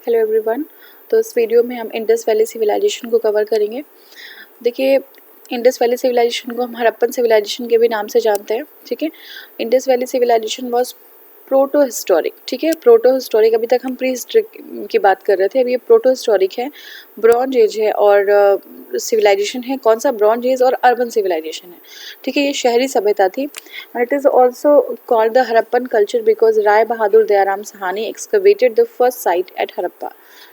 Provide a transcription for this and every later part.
Hello everyone. तो इस video में हम इंडस वैली सिविलाइजेशन को कवर करेंगे। देखिए, इंडस वैली सिविलाइजेशन को हम हड़प्पन सिविलाइजेशन के भी नाम से जानते हैं। ठीक है, Indus valley civilization was proto historic. ठीक है, प्रोटो हिस्टोरिक, अभी तक हम प्री हिस्टोरिक की बात कर रहे थे, अभी ये प्रोटो हिस्टोरिक है, ब्रॉन्ज एज है और सिविलाइजेशन है। कौन सा? ब्रॉन्ज एज और अर्बन सिविलाइजेशन है। ठीक है, ये शहरी सभ्यता थी। And it is also called the Harappan culture because Rai Bahadur Dayaram Sahni excavated the first site at Harappa.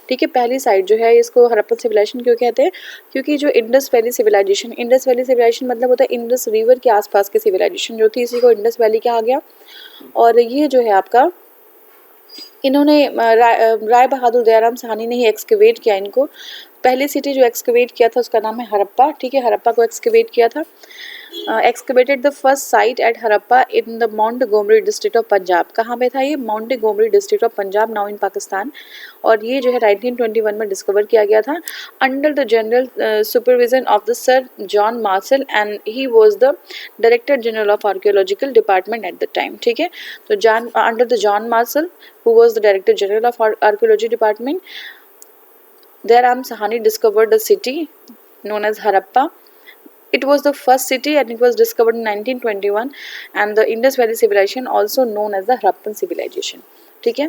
ठीक है, पहली साइट जो है, इसको हड़प्पन सिविलाइजेशन क्यों कहते हैं? क्योंकि जो इंडस वैली सिविलाइजेशन मतलब होता है इंडस रिवर के आसपास की सिविलाइजेशन जो थी, इसी को इंडस वैली कहा गया। और ये जो है आपका, इन्होंने राय बहादुर दयाराम साहनी ने ही एक्सकवेट किया इनको। पहली सिटी जो एक्सकवेट किया था उसका नाम है हड़प्पा। ठीक है, हड़प्पा को एक्सकवेट किया था। Excavated the first site at Harappa in the Montgomery district of Punjab. कहाँ पे था ये? Montgomery district of Punjab, now in Pakistan. और ये जो है 1921 में डिस्कवर किया गया था under the general supervision of the sir John Marshall and he was the director general of archaeological department at the time. ठीक है, तो under the John Marshall who was the director general of archaeology department, Dayram Sahani discovered the city known as Harappa. It was the first city and it was discovered in 1921 and the Indus Valley civilization also known as the Harappan civilization. ठीक है,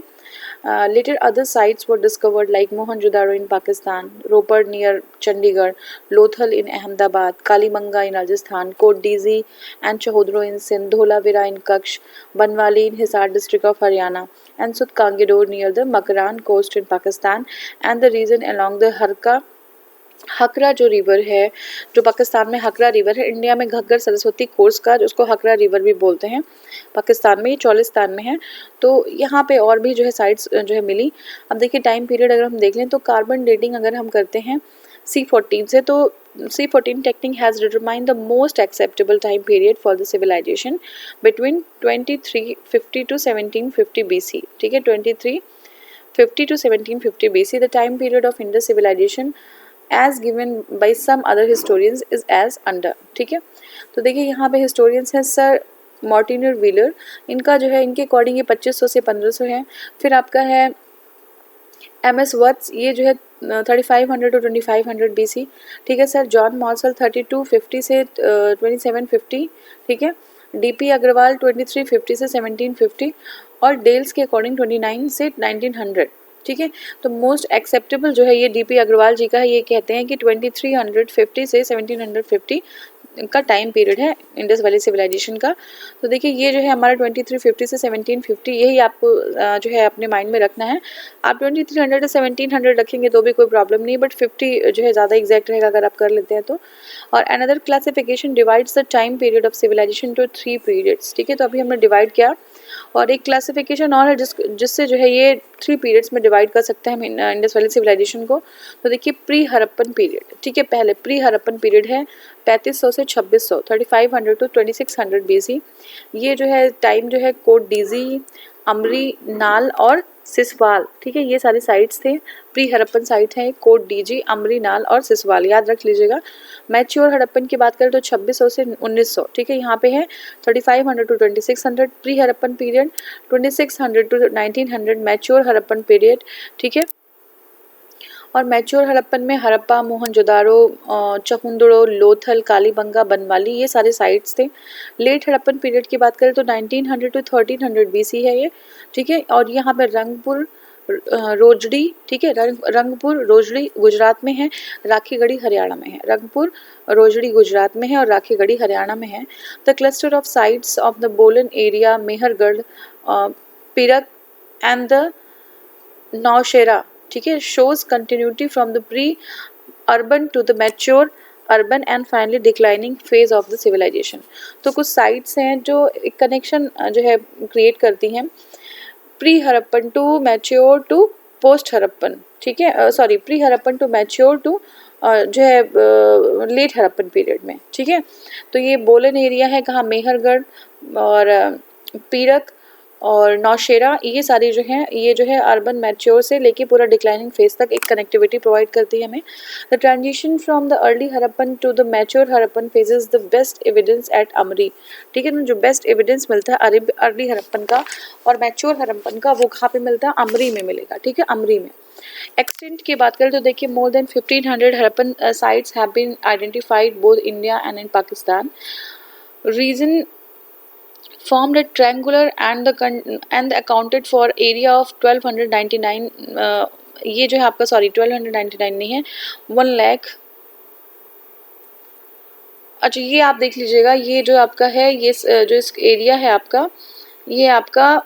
later other sites were discovered like Mohenjo-daro in Pakistan, Ropar near Chandigarh, Lothal in Ahmedabad, Kalibanga in Rajasthan, Kot Dizhi and Chahodro in Sindh, Dholavira in Kutch, Banwali in Hisar district of Haryana, and Sut-Kangedor near the Makran coast in Pakistan and the region along the हकरा जो river है, जो पाकिस्तान में हकरा river है, India में Ghaggar Saraswati course का, उसको हकरा river भी बोलते हैं। पाकिस्तान में, ये चौलिस्तान में है। तो यहाँ पे और भी जो है साइट्स जो है मिली। अब देखिए टाइम पीरियड अगर हम देख लें तो कार्बन डेटिंग अगर हम करते हैं C14 से, तो C14 technique has determined the most acceptable time period for the civilization between 2350 to 1750 BC। ठीक है, 2350 to 1750 BC the time period of Indus civilization as given by some other historians is as under। ठीक है, तो देखिए यहाँ पे historians हैं sir मॉर्टिनर wheeler, इनका जो है, इनके अकॉर्डिंग ये 2500 से 1500 है। फिर आपका है MS वत्स, ये जो है 3500 to 2500 BC। ठीक है सर, जॉन मॉर्सल 3250 से 2750। ठीक है, DP अग्रवाल 2350 से 1750 और डेल्स के अकॉर्डिंग 29 से 1900। ठीक है, तो मोस्ट एक्सेप्टेबल जो है ये DP अग्रवाल जी का है, ये कहते हैं कि 2350 से 1750 का टाइम पीरियड है इंडस वैली सिविलाइजेशन का। तो देखिए ये जो है हमारा 2350 से 1750, यही आपको जो है अपने माइंड में रखना है। आप 2300 से 1700 रखेंगे तो भी कोई प्रॉब्लम नहीं, बट 50 जो है ज़्यादा एग्जैक्ट रहेगा अगर आप कर लेते हैं तो। और another classification divides the time period of civilization to 3 periods. ठीक है, तो अभी हमने डिवाइड किया। और एक क्लासिफिकेशन और है जिससे जो है ये 3 पीरियड्स में डिवाइड कर सकते हैं हम इंडस वैली सिविलाइजेशन को। तो देखिए प्री हड़प्पन पीरियड। ठीक है, पहले प्री हड़प्पन पीरियड है 3500 से 2600, 3500 to 2600 BC। ये जो है टाइम जो है कोट डीजी, अमरी, नाल और सिसवाल। ठीक है, ये सारी साइट्स थे, प्री हड़प्पन साइट है, कोट डीजी, अमरी, नाल और सिसवाल, याद रख लीजिएगा। मैच्योर हड़प्पन की बात करें तो 2600 से 1900। ठीक है, यहाँ पे है 3500 to 2600 pre Harappan period, 2600 to 1900 mature Harappan period. ठीक है, और मैच्योर हड़प्पन में हड़प्पा, मोहनजोदारो, चहुंदड़ो, लोथल, कालीबंगा, बनवाली, ये सारे साइट्स थे। लेट हड़प्पन पीरियड की बात करें तो 1900 to 1300 BC है ये। ठीक है, और यहाँ पे रंगपुर रोजड़ी, ठीक है, रंगपुर रोजड़ी गुजरात में है, राखीगढ़ी हरियाणा में है। रंगपुर रोजड़ी गुजरात में है और राखीगढ़ी हरियाणा में है। The cluster of sites of the Bolan area, Mehrgarh, Pirak and the Nausharo, ठीक है, shows continuity from the pre-urban to the mature urban and finally declining phase of the civilization। तो कुछ साइट्स हैं जो एक कनेक्शन जो है क्रिएट करती हैं pre Harappan to mature to post Harappan. ठीक है, sorry, pre Harappan to mature to जो है लेट हड़प्पन पीरियड में। ठीक है, तो ये बोलन एरिया है कहाँ? मेहरगढ़ और पीरक और नौशेरा, ये सारी जो हैं ये जो है अर्बन मैच्योर से लेके पूरा डिक्लाइनिंग फेज तक एक कनेक्टिविटी प्रोवाइड करती है हमें। The transition from the early Harappan to the mature Harappan phase is the best evidence at Amri. ठीक है ना, जो बेस्ट एविडेंस मिलता है अर्ली हड़प्पन का और मैच्योर हड़प्पन का, वो कहाँ पे मिलता है? अमरी में मिलेगा। ठीक है, अमरी में। एक्सटेंट की बात करें तो देखिए more than 1500 Harappan sites have been identified both India and in Pakistan. Region formed a triangular and accounted for area of 1299 ये जो है आपका 1299 नहीं है 1 लाख। अच्छा ये आप देख लीजिएगा, ये जो आपका है ये जो इस एरिया है आपका, ये आपका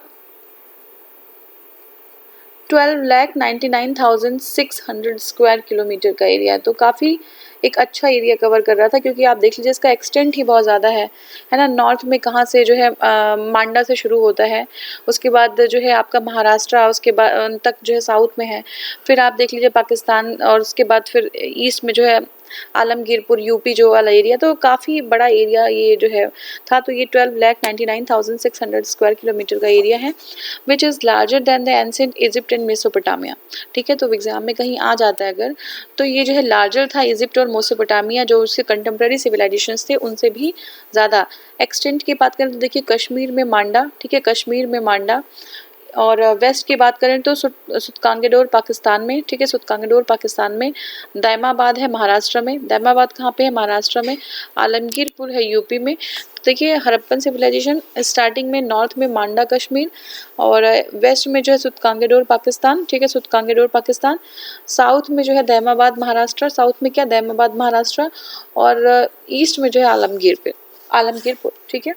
12,99,600 स्क्वायर किलोमीटर का एरिया है। तो काफ़ी एक अच्छा एरिया कवर कर रहा था, क्योंकि आप देख लीजिए इसका एक्सटेंट ही बहुत ज़्यादा है ना। नॉर्थ में कहाँ से जो है मांडा से शुरू होता है, उसके बाद जो है आपका महाराष्ट्र, उसके बाद तक जो है साउथ में है। फिर आप देख लीजिए पाकिस्तान, और उसके बाद फिर ईस्ट में जो है आलमगीरपुर यूपी जो वाला एरिया, तो काफ़ी बड़ा एरिया ये जो है था। तो ये 12,99,600 स्क्वायर किलोमीटर का एरिया है, which is larger than the ancient Egypt and Mesopotamia. ठीक है, तो एग्जाम में कहीं आ जाता है अगर, तो ये जो है लार्जर था इजिप्ट और मेसोपोटामिया, जो उसके कंटेम्प्रेरी सिविलाइजेशंस थे उनसे भी ज़्यादा। एक्सटेंट की बात करें तो देखिए कश्मीर में मांडा, ठीक है, कश्मीर में मांडा। और वेस्ट की बात करें तो सुतकांगेडोर पाकिस्तान में, ठीक है, सुतकांगेडोर पाकिस्तान में। दैमाबाद है महाराष्ट्र में, दैमाबाद कहाँ पे है? महाराष्ट्र में। आलमगीरपुर है यूपी में। देखिए हड़प्पन सिविलाइजेशन स्टार्टिंग में नॉर्थ में मांडा कश्मीर, और वेस्ट में जो है सुतकांगेडोर पाकिस्तान, ठीक है, सुतकांगेडोर पाकिस्तान। साउथ में जो है दैमाबाद महाराष्ट्र, साउथ में क्या? दैमाबाद महाराष्ट्र। और ईस्ट में जो है आलमगीरपुर, ठीक है।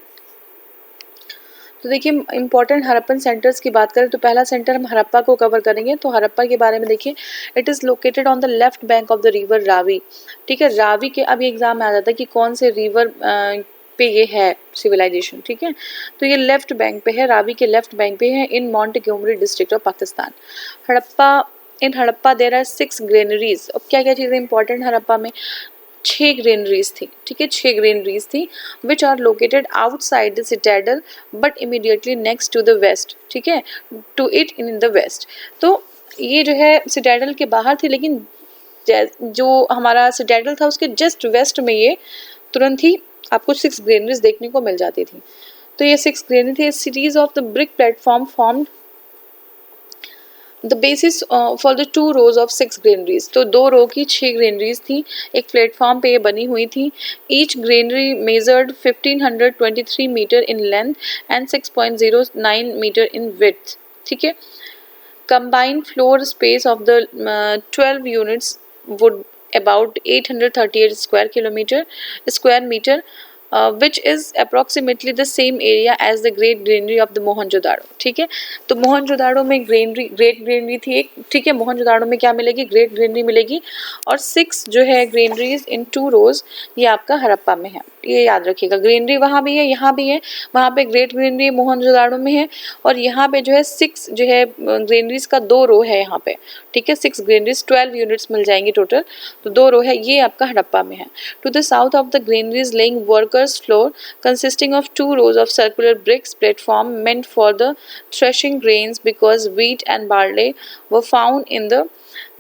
तो देखिए इंपॉर्टेंट हड़प्पन सेंटर्स की बात करें तो पहला सेंटर हम हड़प्पा को कवर करेंगे। तो हड़प्पा के बारे में देखिए, it is located on the left bank of the river Ravi. ठीक है, रावी के अभी एग्जाम में आ जाता है कि कौन से रिवर पे ये है सिविलाइजेशन। ठीक है, तो ये लेफ्ट बैंक पे है, रावी के लेफ्ट बैंक पे है, in Montgomery district of Pakistan. In Harappa there are 6 granaries. अब क्या क्या चीज़ें इंपॉर्टेंट हड़प्पा में? 6 ग्रेनरीज थी, ठीक है, 6 ग्रेनरीज थी, which are located outside the citadel but immediately next to the west. ठीक है, to it in the west. तो ये जो है सिटाडल के बाहर थी, लेकिन जो हमारा सिटाडल था उसके जस्ट वेस्ट में ये तुरंत ही आपको 6 ग्रेनरीज देखने को मिल जाती थी। तो ये 6 ग्रेनरी थी। Series of the brick platform formed the basis for the 2 rows of 6 granaries. तो 2 रो की 6 ग्रेनरीज थी, एक प्लेटफॉर्म पे ये बनी हुई थी। Each granary measured 1523 meter in length and 6.09 meter in width. ठीक है, combined floor space of the 12 units would about 838 square meter which is approximately the same area as the great granary of the Mohenjodaro. ठीक है, तो मोहनजोदाड़ो में great granary थी एक। ठीक है, मोहनजोदाड़ो में क्या मिलेगी? ग्रेट ग्रेनरी मिलेगी। और 6 जो है ग्रेनरीज इन 2 rows ये आपका हड़प्पा में है, ये याद रखिएगा। ग्रेनरी वहाँ भी है, यहाँ भी है। वहाँ पे ग्रेट ग्रेनरी मोहनजोदाड़ो में है, और यहाँ पे जो है 6 जो है ग्रेनरीज का 2 रो है यहाँ पे। ठीक है, 6 ग्रेनरीज 12 यूनिट्स मिल जाएंगी टोटल, तो 2 रो है, ये आपका हड़प्पा में है। To the south of the granaries laying workers floor consisting of 2 rows of circular bricks platform meant for the threshing grains because wheat and barley were found in the।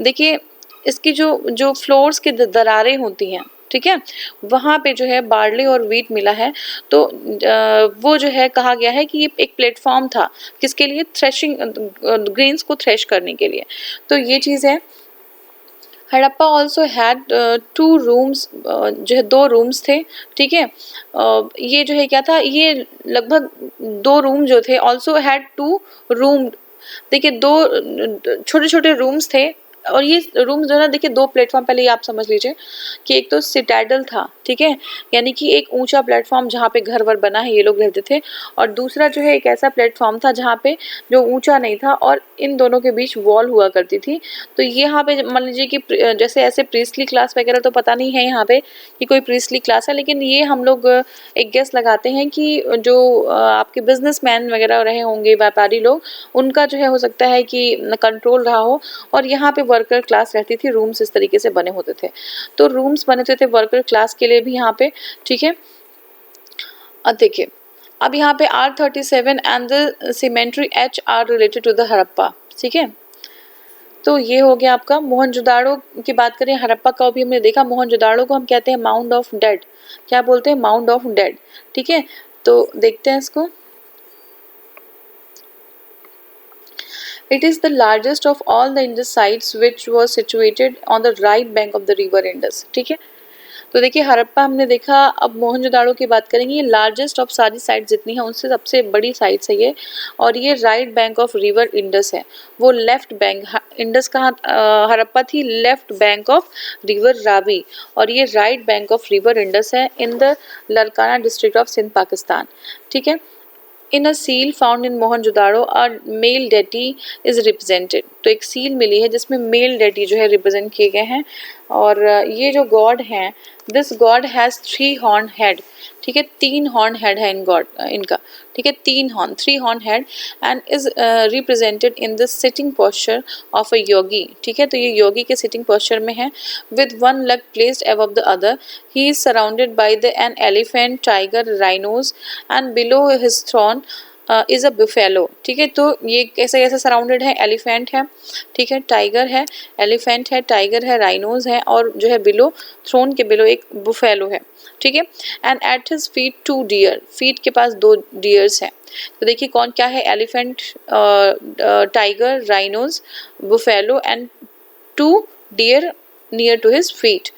देखिए इसकी जो फ्लोर्स की दरारें होती हैं, ठीक है, वहाँ पे जो है बार्ले और वीट मिला है। तो वो जो है कहा गया है कि ये एक प्लेटफॉर्म था, किसके लिए? थ्रेशिंग, ग्रेन्स को थ्रेश करने के लिए। तो ये चीज़ है। हड़प्पा ऑल्सो हैड 2 रूम्स, जो है 2 रूम्स थे। ठीक है, ये जो है क्या था? ये लगभग 2 रूम जो थे, ऑल्सो हैड 2 रूम। देखिए 2 छोटे छोटे रूम्स थे, और ये रूम्स जो है ना, देखिए 2 प्लेटफॉर्म, पहले ये आप समझ लीजिए कि एक तो सिटाडल था, ठीक है, यानी कि एक ऊंचा प्लेटफॉर्म जहाँ पे घर वर बना है, ये लोग रहते थे। और दूसरा जो है एक ऐसा प्लेटफॉर्म था जहाँ पे जो ऊंचा नहीं था, और इन दोनों के बीच वॉल हुआ करती थी। तो यहाँ पे मान लीजिए कि जैसे ऐसे प्रीस्टली क्लास वगैरह तो पता नहीं है यहाँ पे कि कोई प्रीस्टली क्लास है, लेकिन ये हम लोग एक गेस लगाते हैं कि जो आपके बिजनेसमैन वगैरह रहे होंगे, व्यापारी लोग, उनका जो है हो सकता है कि कंट्रोल रहा हो, और यहाँ पे वर्कर क्लास रहती थी। रूम्स इस तरीके से बने होते थे, तो रूम्स बने थे वर्कर क्लास के लिए भी यहाँ पे। ठीक है, अब देखिए अब यहाँ पे R37 and the cemetery H are related to the Harappa, ठीक है। तो ये हो गया आपका मोहनजोदाड़ो की बात करें, हड़प्पा का भी हमने देखा। मोहनजोदाड़ो को हम कहते हैं माउंड ऑफ डेड, क्या बोलते हैं, माउंड ऑफ डेड, ठीक है। तो देखते हैं इसको। It is the largest of all the Indus sites which was situated on the right bank of the river Indus, ठीक है। तो देखिए हड़प्पा हमने देखा, अब मोहनजोदाड़ो की बात करेंगे। ये लार्जेस्ट ऑफ सारी साइट जितनी है उनसे सबसे बड़ी साइट्स है ये, और ये right bank of river Indus है। वो लेफ्ट बैंक, इंडस कहाँ, हड़प्पा थी left bank of river Ravi, और ये right bank of river Indus है in the Larkana district of Sindh Pakistan, ठीक है। In a seal found in Mohenjodaro a male deity is represented, तो एक सील मिली है जिसमें मेल डेटी जो है रिप्रेजेंट किए गए हैं। और ये जो गॉड हैं, this God has 3 horn head, ठीक है, 3 हॉर्न हेड है इन गॉड इनका, ठीक है, 3 horn head, and is represented in the sitting posture of a yogi, ठीक है। तो ये योगी के सिटिंग पोस्चर में है, with 1 leg placed above the other. He is surrounded by the an elephant, tiger, rhinos, and below his throne is a buffalo, ठीक है। तो ये कैसे कैसे सराउंडेड है, एलिफेंट है, ठीक है, टाइगर है, एलिफेंट है, टाइगर है, राइनोज है, और जो है बिलो, थ्रोन के बिलो एक बुफेलो है, ठीक है। And at his feet 2 deer, feet के पास 2 डियर्स हैं। तो देखिए कौन क्या है, elephant, tiger, rhinos, buffalo and 2 deer near to his feet,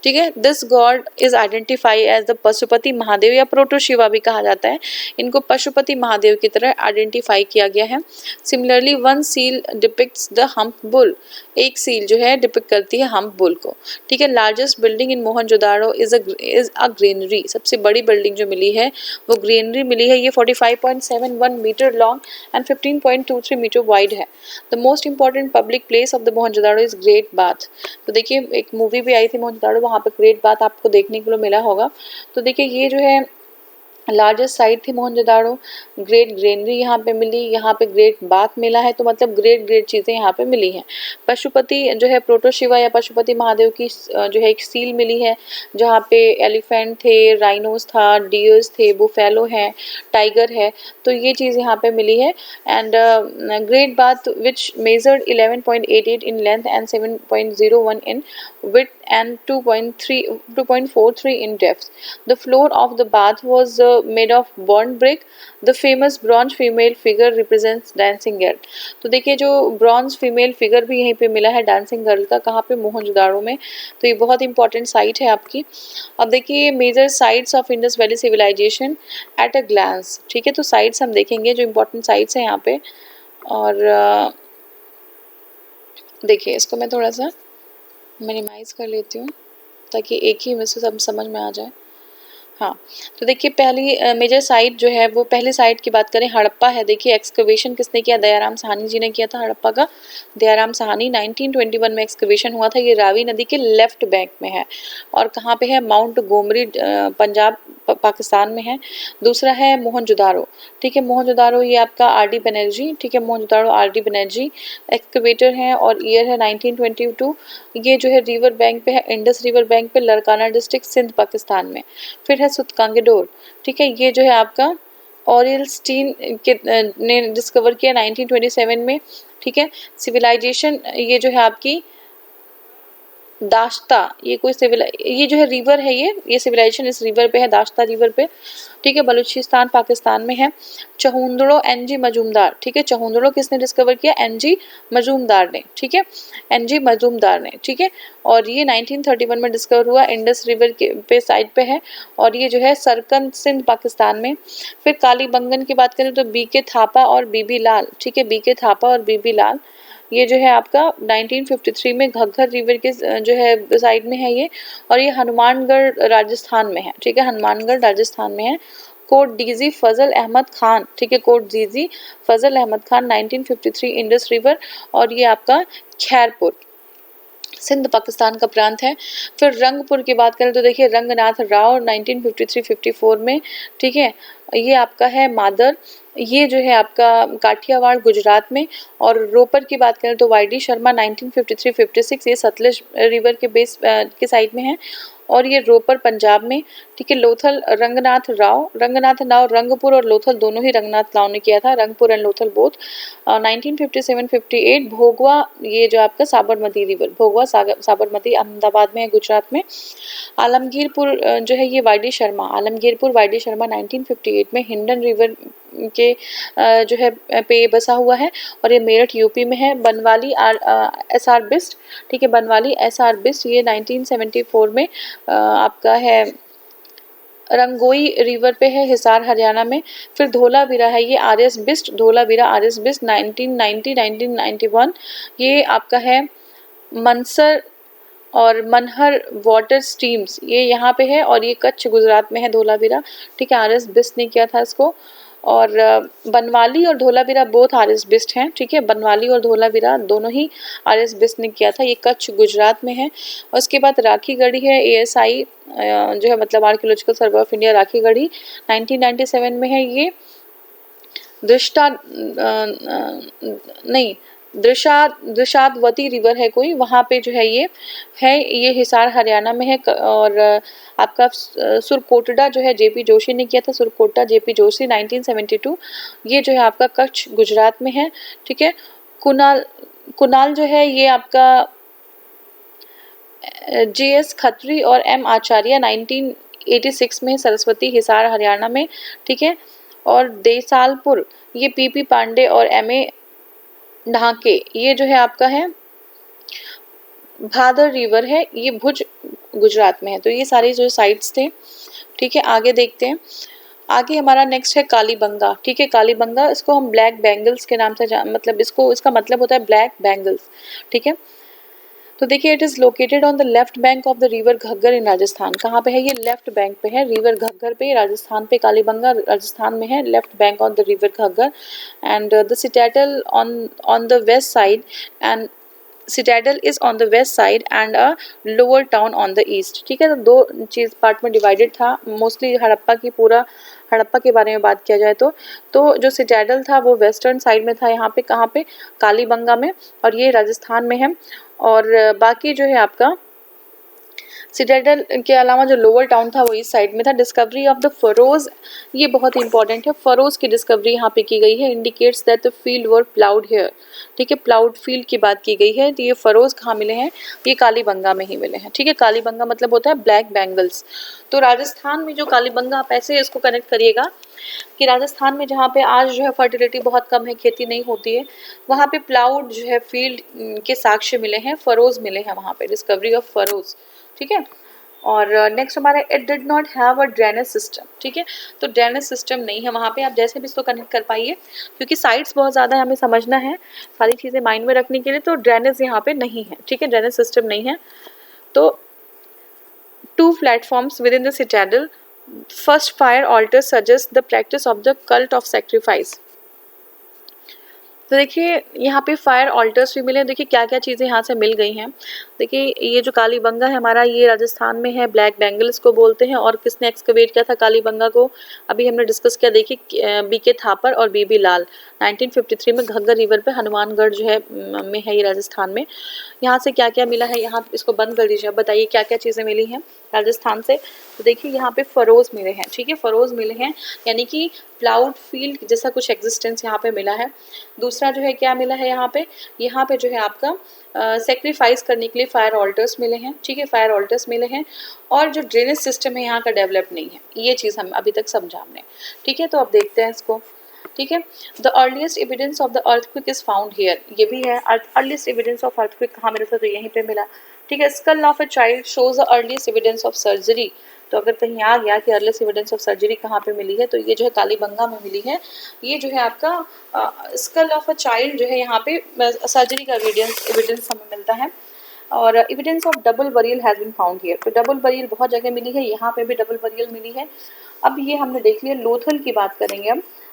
ठीक है। This god is identify as the Pashupati Mahadev, या प्रोटो शिवा भी कहा जाता है। इनको पशुपति महादेव की तरह आइडेंटिफाई किया गया है। Similarly 1 seal depicts the hump bull, एक सील जो है डिपिक्ट करती है हम्प बुल को, ठीक है। Largest building in Mohenjodaro is a granary, सबसे बड़ी बिल्डिंग जो मिली है वो ग्रेनरी मिली है। ये 45.71 metre long and 15.23 metre wide है। The most important public place of the Mohenjodaro is great bath. तो देखिए एक मूवी भी आई थी मोहनजोदाड़ो, वहाँ पे ग्रेट बाथ आपको देखने को मिला होगा। तो देखिए ये जो है लार्जेस्ट साइट थी मोहनजोदाड़ो, ग्रेट ग्रेनरी यहाँ पे मिली, यहाँ पे ग्रेट बाथ मिला है, तो मतलब ग्रेट चीज़ें यहाँ पे मिली हैं। पशुपति जो है प्रोटो शिवा या पशुपति महादेव की जो है एक सील मिली है, जहाँ पे एलिफेंट थे, राइनोस था, डियर्स थे, बुफेलो है, टाइगर है, तो ये चीज़ यहाँ पे मिली है। And great bath which measured 11.88 in length and 7.01 in width and 2.43 in depth. The floor of the bath was made of burnt brick. The famous bronze female figure represents dancing girl. तो देखिए जो bronze female figure भी यहीं पे मिला है dancing girl का, कहाँ पे, मोहनजोदाड़ो में। तो ये बहुत इंपॉर्टेंट साइट है आपकी। अब देखिए major sites of Indus valley civilization at a glance, ठीक है। तो साइट्स हम देखेंगे जो इंपॉर्टेंट साइट्स हैं यहाँ पे, और देखिए इसको मैं थोड़ा सा मिनिमाइज कर लेती हूँ ताकि एक ही में से सब समझ में आ जाए। हाँ, तो देखिए पहली मेजर साइट जो है वो, पहली साइट की बात करें हड़प्पा है। देखिए एक्सकवेशन किसने किया, दयाराम साहनी जी ने किया था हड़प्पा का। दयाराम साहनी 1921 में एक्सकवेशन हुआ था। ये रावी नदी के लेफ्ट बैंक में है, और कहाँ पे है, माउंट गोमरी, पंजाब पाकिस्तान में है। दूसरा है मोहनजोदाड़ो, ठीक है। मोहनजोदाड़ो ये आपका R.D. बनर्जी, ठीक है। मोहनजोदाड़ो R.D. बनर्जी एक्सकवेटर हैं, और ईयर है 1922। ये जो है रिवर बैंक पे है, इंडस रिवर बैंक पे, लरकाना डिस्ट्रिक्ट सिंध पाकिस्तान में। फिर है सुतकांगडोर, ठीक है। ये जो है आपका ऑरियल स्टीन के ने डिस्कवर किया 1927 में, ठीक है। सिविलाइजेशन ये जो है आपकी दाश्ता, ये कोई ये जो है रिवर है, ये सिविलाइजेशन इस रिवर पे है, दाश्ता रिवर पे, ठीक है। बलूचिस्तान पाकिस्तान में है। चहुंदड़ो NG मजूमदार, ठीक है। चहुंदड़ो किसने डिस्कवर किया, NG मजूमदार ने, ठीक है, NG मजूमदार ने, ठीक है। और ये 1931 में डिस्कवर हुआ, इंडस रिवर के पे साइड पे है, और ये जो है सरकन सिंध पाकिस्तान में। फिर कालीबंगन की बात करें तो BK थापा और BB लाल, ठीक है। BK थापा और BB लाल, ये जो है आपका 1953 में घग्गर रिवर के जो है साइड में है ये, और ये हनुमानगढ़ राजस्थान में है, ठीक है। हनुमानगढ़ राजस्थान में है। कोट डीजी फजल अहमद खान, ठीक है। कोट डीजी फजल अहमद खान 1953 इंडस रिवर, और ये आपका खैरपुर सिंध पाकिस्तान का प्रांत है। फिर रंगपुर की बात करें तो देखिए रंगनाथ राव 1953-54 में, ठीक है। ये आपका है मादर, ये जो है आपका काठियावाड़ गुजरात में। और रोपर की बात करें तो वाई डी शर्मा 1953-56, ये सतलज रिवर के बेस के साइड में है, और ये रोपर पंजाब में, ठीक है। लोथल रंगनाथ राव, रंगपुर और लोथल दोनों ही रंगनाथ राव ने किया था, रंगपुर एंड लोथल बोथ। 1957-58 भोगवा, ये जो आपका साबरमती रिवर, भोगवा साबरमती अहमदाबाद में है, गुजरात में। आलमगीरपुर जो है ये Y D Sharma, Alamgirpur Y D Sharma 1958 में हिंडन रिवर के जो है पे बसा हुआ है, और ये मेरठ यूपी में है। बनवाली एस आर बिस्ट, ठीक है, बनवाली एस आर बिस्ट, ये 1974 में आपका है रंगोई रिवर पे है, हिसार हरियाणा में। फिर धोलावीरा है, ये R S Bisht, Dholavira R S Bisht 1991, ये आपका है मनसर और मनहर वाटर स्ट्रीम्स, ये यहाँ पे है, और ये कच्छ गुजरात में है धोलावीरा, ठीक है। आर एस बिस्ट ने किया था इसको। और बनवाली और Dholavira both R S Bisht हैं, ठीक है, बनवाली और धोलावीरा दोनों ही आर एस बिस्ट ने किया था, ये कच्छ गुजरात में है। और उसके बाद राखीगढ़ी है, ASI जो है मतलब archaeological survey of India Rakhigarhi 1997 में है। ये दृशादवती रिवर है कोई, वहाँ पे जो है ये हिसार हरियाणा में है। और आपका सुरकोटडा जो है JP जोशी ने किया था, सुरकोटा JP जोशी 1972, ये जो है आपका कच्छ गुजरात में है, ठीक है। कुनाल जो है ये आपका JS खत्री और M आचार्य 1986 में, सरस्वती हिसार हरियाणा में, ठीक है। और देसालपुर ये PP पांडे और MA ढाके, ये जो है आपका है भादर रिवर है, ये भुज गुजरात में है। तो ये सारी जो साइट्स थे, ठीक है। आगे देखते हैं, आगे हमारा नेक्स्ट है कालीबंगा, ठीक है। कालीबंगा, इसको हम ब्लैक बैंगल्स के नाम से मतलब इसका मतलब होता है ब्लैक बैंगल्स, ठीक है। तो देखिए, it is located on the left bank of the river Ghaggar in Rajasthan. कहाँ पे है ये? लेफ्ट बैंक पे है, रिवर घग्गर पे, राजस्थान पे। कालीबंगा राजस्थान में है, left bank on the river Ghaggar. And the citadel on the west side, and citadel is on the west side and a lower town on the east, ठीक है। तो दो चीज़ पार्ट में डिवाइडेड था। मोस्टली हड़प्पा के बारे में बात किया जाए तो जो सिटाडल था वो वेस्टर्न साइड में था, यहाँ पे, कहाँ पे? कालीबंगा में, और ये राजस्थान में है। और बाकी जो है आपका सिटाडल के अलावा जो लोअर टाउन था वो इस साइड में था। डिस्कवरी ऑफ द फरोज, ये बहुत इंपॉर्टेंट है, फरोज की डिस्कवरी यहाँ पे की गई है। Indicates that the field were ploughed here, ठीक है, प्लाउड फील्ड की बात की गई है। तो ये फरोज कहाँ मिले हैं? ये कालीबंगा में ही मिले हैं, ठीक है। कालीबंगा मतलब होता है ब्लैक बैंगल्स। तो राजस्थान में जो कालीबंगा, आप ऐसे इसको कनेक्ट करिएगा कि राजस्थान में जहाँ पे आज जो है फर्टिलिटी बहुत कम है, खेती नहीं होती है, वहाँ पे प्लाउड जो है फील्ड के साक्ष्य मिले हैं, फरोज मिले हैं वहाँ पे, डिस्कवरी ऑफ फरोज, ठीक है। और नेक्स्ट हमारा, it did not have a drainage system, ठीक है। तो ड्रेनेज सिस्टम नहीं है वहाँ पे, आप जैसे भी इसको कनेक्ट कर पाइए, क्योंकि साइट्स बहुत ज़्यादा है, हमें समझना है सारी चीज़ें माइंड में रखने के लिए। तो ड्रेनेज यहाँ पे नहीं है, ठीक है, ड्रेनेज सिस्टम नहीं है। तो 2 platforms within the citadel. First fire altar suggests the practice of the cult of sacrifice. तो देखिए यहाँ पे फायर ऑल्टर्स भी मिले हैं। देखिए क्या क्या चीज़ें यहाँ से मिल गई हैं। देखिए ये जो कालीबंगा है हमारा, ये राजस्थान में है, ब्लैक बैंगल इसको बोलते हैं। और किसने एक्सकवेट किया था कालीबंगा को? अभी हमने डिस्कस किया, देखिए BK थापर और BB लाल 1953 में घग्गर रिवर पे, हनुमानगढ़ जो है में है ये राजस्थान में। यहाँ से क्या क्या मिला है, यहाँ इसको बंद कर दीजिए, अब बताइए क्या क्या चीज़ें मिली हैं राजस्थान से। तो देखिए यहाँ पे फरोज मिले हैं, ठीक है, फरोज मिले हैं, यानी कि प्लाउड फील्ड जैसा कुछ एग्जिस्टेंस यहाँ पे मिला है। दूसरा जो है क्या मिला है यहाँ पे जो है आपका सेक्रीफाइस करने के लिए फायर ऑल्टर्स मिले हैं, ठीक है, फायर ऑल्टर्स मिले हैं। और जो ड्रेनेज सिस्टम है यहाँ का डेवलप नहीं है, ये चीज़ हम अभी तक समझा हमने, ठीक है। तो अब देखते हैं इसको, ठीक है। The earliest evidence of the earthquake is found here, ये भी है। अर्लीस्ट एविडेंस ऑफ अर्थक्वेक कहाँ मिला था? तो यहीं पे मिला, ठीक है। Skull of a child shows the earliest evidence of surgery. तो अगर कहीं आ गया कि अर्लीस्ट एविडेंस ऑफ सर्जरी कहाँ पे मिली है, तो ये जो है कालीबंगा में मिली है। ये जो है आपका स्कल ऑफ अ चाइल्ड जो है, यहाँ पे सर्जरी का एविडेंस हमें मिलता है। और evidence of double burial has been found here, तो डबल बरियल बहुत जगह मिली है, यहाँ पे भी डबल बरियल मिली है। अब ये हमने देख लिया। लोथल की बात करेंगे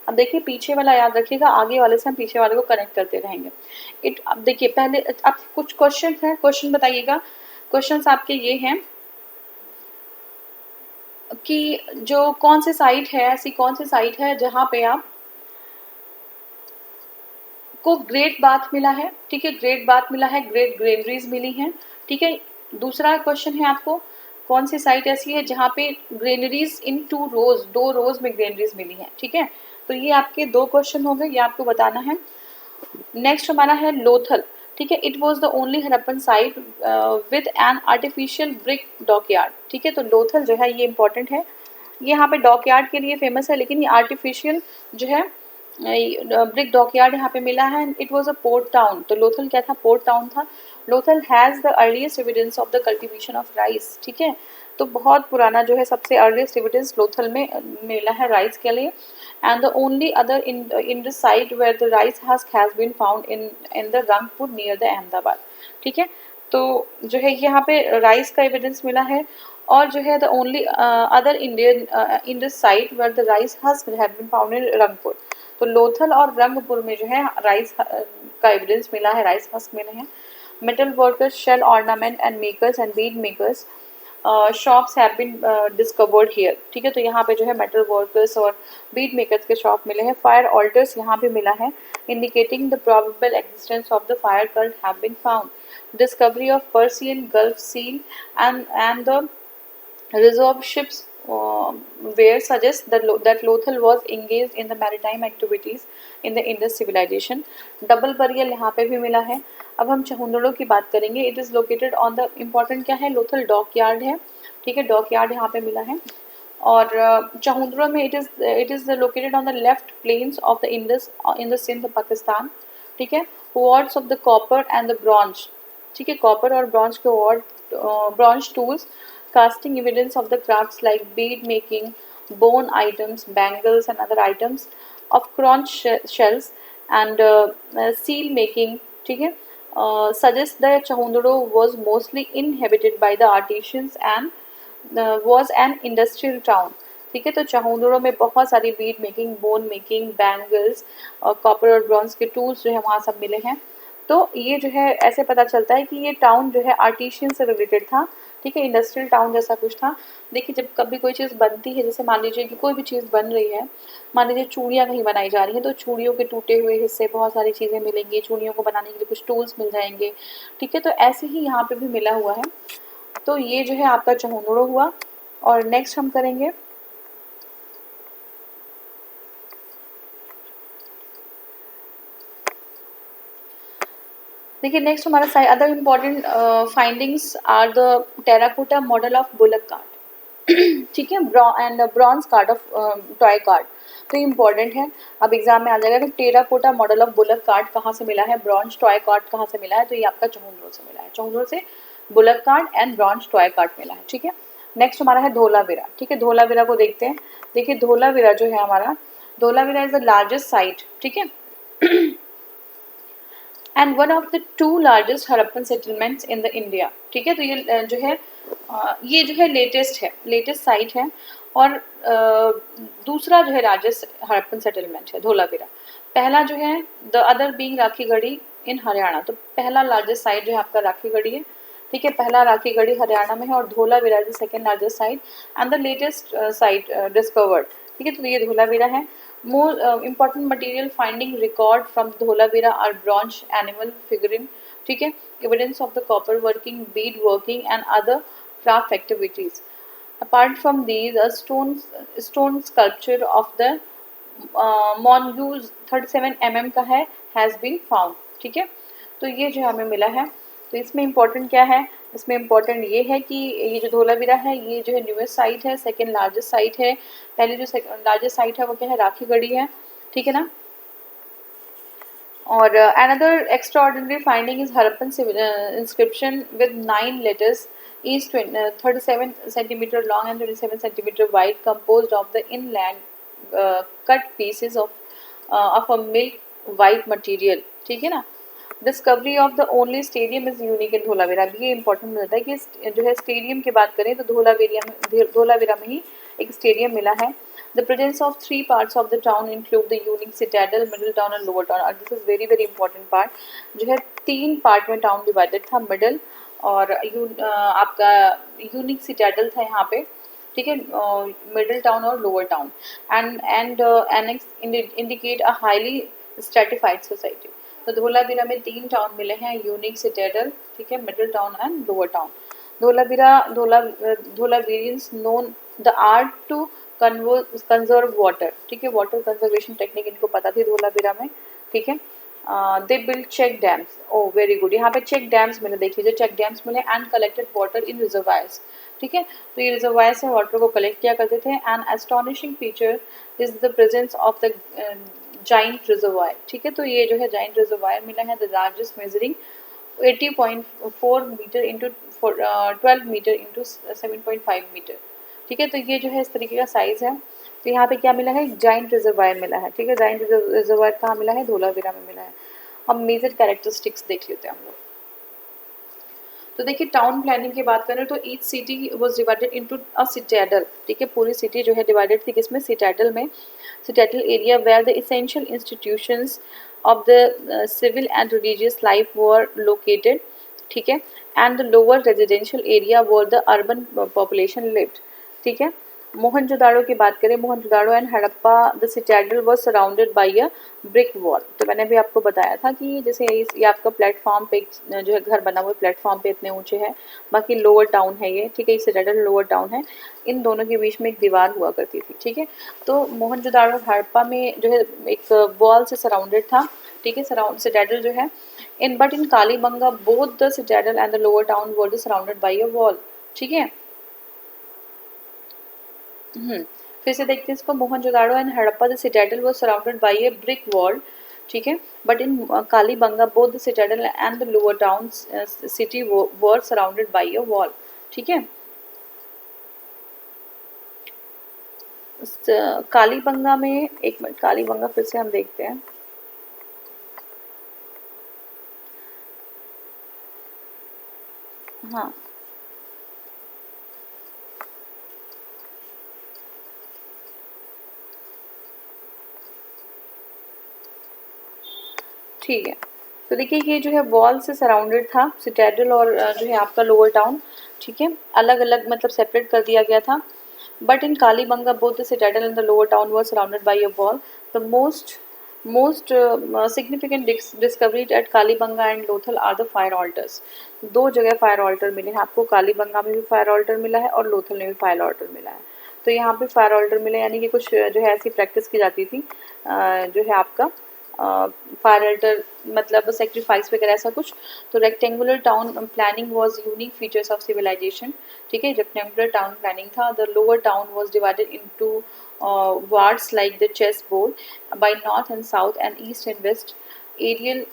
अब देखिए पीछे वाला याद रखिएगा, आगे वाले से हम पीछे वाले को कनेक्ट करते रहेंगे। अब देखिए पहले अब कुछ क्वेश्चन हैं, क्वेश्चन बताइएगा। क्वेश्चन आपके ये हैं, कि जो कौन से साइट है, ऐसी कौन सी साइट है जहाँ पे आप को ग्रेट बाथ मिला है, ठीक है, ग्रेट बाथ मिला है, ग्रेट ग्रेनरीज मिली हैं, ठीक है। दूसरा क्वेश्चन है आपको, कौन सी साइट ऐसी है जहाँ पे ग्रेनरीज इन 2 रोज, 2 रोज में ग्रेनरीज मिली हैं, ठीक है। तो ये आपके 2 क्वेश्चन हो गए, ये आपको बताना है। नेक्स्ट हमारा है लोथल, ठीक है। It was the only Harappan site with an artificial brick dockyard, ठीक है। तो लोथल जो है ये इंपॉर्टेंट है, ये यहाँ पे डॉकयार्ड के लिए फेमस है, लेकिन ये आर्टिफिशियल जो है ब्रिक डॉकयार्ड यहाँ पे मिला है। It was a port town, तो लोथल क्या था, पोर्ट टाउन था। Lothal has the earliest evidence of the cultivation of rice, ठीक है। तो बहुत पुराना जो है, सबसे अर्लीस्ट एविडेंस लोथल में मिला है राइस के लिए। And the only other in the site where the rice has been found in the Rangpur near the Ahmedabad, ठीक है। तो जो है यहाँ पे राइस का एविडेंस मिला है, और जो है the only other Indian in the site where the rice has been found in Rangpur. तो लोथल और रंगपुर में जो है राइस का एविडेंस मिला है, राइस हस्क मिले हैं। Metal workers, shell ornament and makers and bead makers shops have been discovered here, ठीक है। तो यहाँ पे जो है मेटल वर्कर्स और बीड मेकर्स के शॉप मिले हैं। फायर ऑल्टर्स यहाँ पे मिला है, indicating the probable existence of the fire cult have been found. Discovery of Persian gulf seal and the reserve ships where suggests that Lothal was engaged in the maritime activities in the Indus civilization. Double burial यहाँ पे भी मिला है। अब हम चहुंदड़ों की बात करेंगे। It is located on the, important क्या है, लोथल डॉक यार्ड है, ठीक है, डॉक यार्ड यहाँ पे मिला है। और चहुंदड़ों में it is located on the left plains of the Indus in the Sindh Pakistan, ठीक है। Wares of the copper and the bronze, ठीक है, कॉपर और ब्रॉन्ज के ware, bronze tools casting evidence of the crafts like bead making, bone items, bangles and other items of conch shells and seal making, ठीक है, suggest that Chahundaro was mostly inhabited by the artisans and was an industrial town, ठीक है। तो चहुंदड़ों में बहुत सारी bead making, bone making, bangles और copper और ब्रॉन्ज के टूल्स जो है वहाँ सब मिले हैं। तो ये जो है ऐसे पता चलता है कि ये टाउन जो है आर्टिशियन से रिलेटेड था, ठीक है, इंडस्ट्रियल टाउन जैसा कुछ था। देखिए जब कभी कोई चीज़ बनती है, जैसे मान लीजिए कि कोई भी चीज़ बन रही है, मान लीजिए चूड़ियाँ कहीं बनाई जा रही हैं, तो चूड़ियों के टूटे हुए हिस्से, बहुत सारी चीज़ें मिलेंगी, चूड़ियों को बनाने के लिए कुछ टूल्स मिल जाएंगे, ठीक है। तो ऐसे ही यहाँ पे भी मिला हुआ है। तो ये जो है आपका चहुंदड़ो हुआ। और नेक्स्ट हम करेंगे देखिए, नेक्स्ट हमारा other important findings are the terracotta model of bullock cart, ठीक है, and bronze cart of toy cart. तो इम्पॉर्टेंट है, अब एग्जाम में आ जाएगा कि terracotta model of bullock cart कहाँ से मिला है, ब्रॉन्ज टॉय कार्ड कहाँ से मिला है। तो ये आपका चहुंदड़ो से मिला है, चहुंदड़ो से bullock card and bronze toy card मिला है, ठीक है। नेक्स्ट हमारा है धोलावीरा, ठीक है, धोलावीरा को देखते हैं। देखिए धोलावीरा जो है हमारा, Dholavira is the largest site, ठीक है, and one of the 2 largest Harappan settlements in the India, ठीक है। तो ये जो है लेटेस्ट साइट है। और दूसरा जो है लार्जेस्ट हड़प्पन सेटलमेंट है धोलावीरा। पहला जो है द अदर बीइंग राखीगढ़ी इन हरियाणा, तो पहला लार्जेस्ट साइट जो है आपका राखीगढ़ी है, ठीक है, पहला राखीगढ़ी हरियाणा में है। और Dholavira is the second largest site and the latest site discovered, ठीक है। तो ये धोलावीरा है। More important material finding record from Dholavira are bronze animal figurine, ठीक है, evidence of the copper working, bead working and other craft activities. Apart from these, a stone sculpture of the mongoose 37 mm का है has been found, ठीक है। तो ये जो हमें मिला है। तो इसमें इम्पोर्टेंट क्या है, इसमें इम्पोर्टेंट ये है कि ये जो धोलावीरा है ये जो है न्यूएस्ट साइट है, सेकेंड लार्जेस्ट साइट है। पहले जो लार्जेस्ट साइट है वो क्या है, राखीगढ़ी है, ठीक है ना। और another extraordinary finding is Harappan inscription with 9 letters each 37 centimeter long and 27 centimeter wide, composed of the inland cut pieces of a milk white material, ठीक है ना। Discovery of the only stadium is unique in Dholavira. ये important मिलता है कि जो है stadium की बात करें तो धोलावीरा में ही एक स्टेडियम मिला है। The presence of 3 parts of the town include the unique citadel, middle town और लोअर टाउन। और this is very very important part, जो है 3 पार्ट में टाउन डिवाइडेड था, मिडल और आपका यूनिक सिटाडल था यहाँ पे, ठीक है, मिडिल टाउन और lower town, and annex indicate a highly stratified society. तो धोलावीरा में 3 टाउन मिले हैं, यूनिक, सिटाडेल, ठीक है, middle town and lower town. Dholavirians known the art to conserve water, ठीक है, वाटर कंजर्वेशन टेक्निक इनको पता थी धोलावीरा में, ठीक है। They build check dams, oh very good, यहाँ पे चेक डैम्स मिले, देख लीजिए चेक डैम्स मिले, and collected water in reservoirs, ठीक है। तो ये रिजर्वायर से वाटर को कलेक्ट किया करते थे। And astonishing feature is the presence of the giant reservoir, ठीक है। तो ये जो है जाइंट रिजर्वायर मिला है, the largest measuring 80.4 metre into 12 metre into 7.5 metre, ठीक है। तो ये जो है इस तरीके का साइज है। तो यहाँ पे क्या मिला है, जाइंट रिजर्वायर मिला है, ठीक है। जाइंट रिजर्वायर कहाँ मिला है, धोलावीरा में मिला है। अब मेजर कैरेक्टरिस्टिक्स देख लेते हैं हम लोग। तो देखिए टाउन प्लानिंग की बात करें तो each city was divided into a Citadel, ठीक है। पूरी सिटी जो है डिवाइडेड थी किसमें, सिटाडेल में। Citadel area where the essential institutions of the civil and religious life were located, ठीक है। And the lower residential area where the urban population lived, ठीक है। मोहनजोदाड़ो की बात करें, Mohenjodaro and Harappa the citadel was surrounded by a brick wall. तो मैंने भी आपको बताया था कि जैसे ये आपका प्लेटफॉर्म पे जो है घर बना हुआ है, प्लेटफॉर्म पे इतने ऊंचे है, बाकी लोअर टाउन है ये, ठीक है, सिटाडेल लोअर टाउन है, इन दोनों के बीच में एक दीवार हुआ करती थी, ठीक है। तो मोहनजोदाड़ो हड़प्पा में जो है एक वॉल से सराउंडेड था, ठीक है, सराउंड सिटाडेल जो है। In but in Kalibangan both the citadel and the lower town were surrounded by a wall, ठीक है। फिर से देखते हैं इसको, Mohenjodaro and Harappa the citadel was surrounded by a brick wall, ठीक है। But in Kalibangan both the citadel and the lower town city were surrounded by a wall, ठीक है। कालीबंगा में, एक मिनट, कालीबंगा फिर से हम देखते हैं। हाँ, ठीक है। तो देखिए ये जो है वॉल से सराउंडेड था सिटाडेल और जो है आपका लोअर टाउन, ठीक है, अलग अलग मतलब सेपरेट कर दिया गया था। But in Kalibangan both the citadel and the lower town were surrounded by a wall. The most significant discovery at Kalibangan and Lothal are the fire altars. दो जगह फायर ऑल्टर मिले हैं आपको, कालीबंगा में भी फायर ऑल्टर मिला है और लोथल में भी फायर ऑल्टर मिला है। तो यहाँ पे फायर ऑल्टर मिले, यानी कि कुछ जो है ऐसी प्रैक्टिस की जाती थी जो है आपका फायर अल्टर मतलब सेक्रीफाइस वगैरह ऐसा कुछ। तो rectangular town planning was unique features of civilisation, ठीक है। रेक्टेंगुलर टाउन प्लानिंग था। The lower town was divided into wards like the chess board by north and south and east and west aerial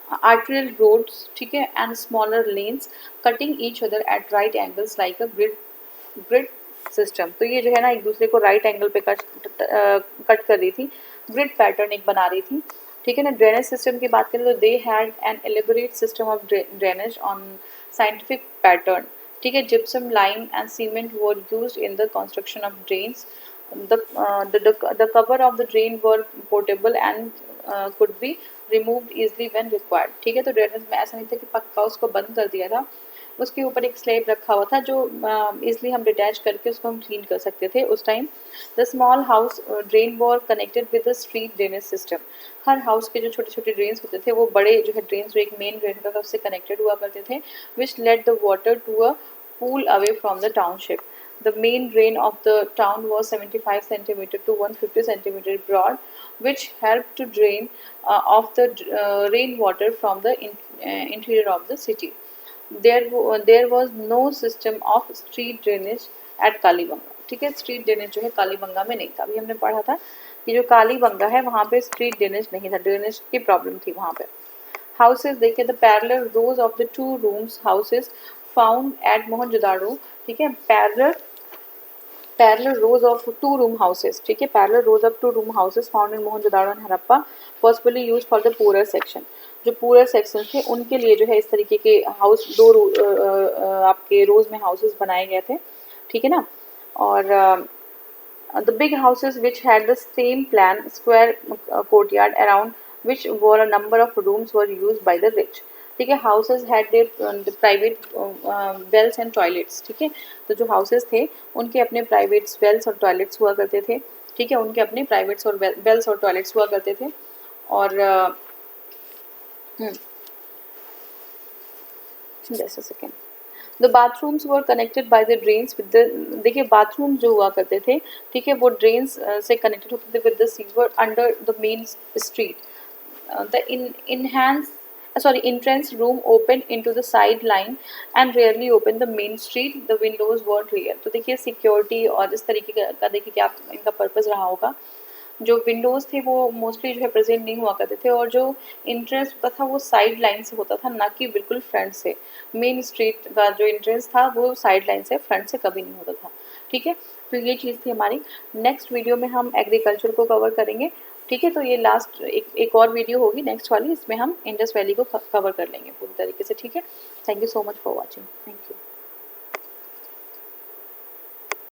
arterial roads, ठीक है, and smaller lanes cutting each other at right angles like a grid system. तो ये जो है ना एक दूसरे को राइट एंगल पे कट कर रही थी, ग्रिड पैटर्न एक बना रही थी, ठीक है ना। ड्रेनेज सिस्टम की बात करें तो they had an elaborate system of drainage on scientific pattern, ठीक है। Gypsum lime and cement were used in the construction of drains. the cover of the drain were portable and could be removed easily when required, ठीक है। तो drainage में ऐसा नहीं था कि पक्का उसको बंद कर दिया था, उसके ऊपर एक स्लैब रखा हुआ था जो इजिली हम डिटैच करके उसको हम क्लीन कर सकते थे उस time. The small house drain war connected with the street drainage system. Her house के जो छोटे छोटे ड्रेन्स होते थे वो बड़े जो है ड्रेन्स जो एक मेन ड्रेन होता था उससे कनेक्टेड हुआ करते थे, which let the water to a pool away from the township. The main drain of the town was 75 centimeter to 150 centimeter broad, which helped to drain off the rainwater from the interior of the city. There was no system of street drainage at Kalibangan, ठीक है। Street drainage जो है कालीबंगा में नहीं था। अभी हमने पढ़ा था कि जो कालीबंगा है वहाँ पे स्ट्रीट ड्रेनेज नहीं था, ड्रेनेज की प्रॉब्लम थी वहाँ पे। हाउसेज देखिए, the parallel rows of the 2 rooms houses found at Mohenjodaro, ठीक है। Parallel rows of 2 room houses, ठीक है, parallel rows of 2 room houses found in Mohenjodaro and Harappa possibly used for the poorer section. जो पूरर सेक्शन थे उनके लिए जो है इस तरीके के हाउस आपके रोज में हाउसेज बनाए गए थे, ठीक है ना। और the big houses which had the same plan, square courtyard around which were a number of rooms were used by the rich. ठीक है। Houses had their private wells and toilets, ठीक है। तो जो हाउसेज थे उनके अपने प्राइवेट वेल्स और टॉयलेट्स हुआ करते थे, ठीक है। उनके अपने प्राइवेट्स और वेल्स और टॉयलेट्स हुआ करते थे। और just a second, the bathrooms were connected by the drains with the, देखिए बाथरूम जो हुआ करते थे, ठीक है, वो ड्रेन्स से कनेक्टेड होते थे with the sewer under the main street. The entrance room opened into the side line and rarely opened the main street. The windows were rear. तो देखिए सिक्योरिटी और इस तरीके का देखिए क्या इनका पर्पस रहा होगा। जो विंडोज़ थे वो मोस्टली जो है प्रेजेंट नहीं हुआ करते थे, और जो इंट्रेंस होता था वो साइड लाइन से होता था, ना कि बिल्कुल फ्रंट से। मेन स्ट्रीट का जो इंट्रेंस था वो साइड लाइन से, फ्रंट से कभी नहीं होता था, ठीक है। तो ये चीज़ थी हमारी। नेक्स्ट वीडियो में हम एग्रीकल्चर को कवर करेंगे, ठीक है। तो ये लास्ट एक और वीडियो होगी नेक्स्ट वाली, इसमें हम इंडस वैली को कवर कर लेंगे पूरी तरीके से, ठीक है। Thank you so much for watching, thank you.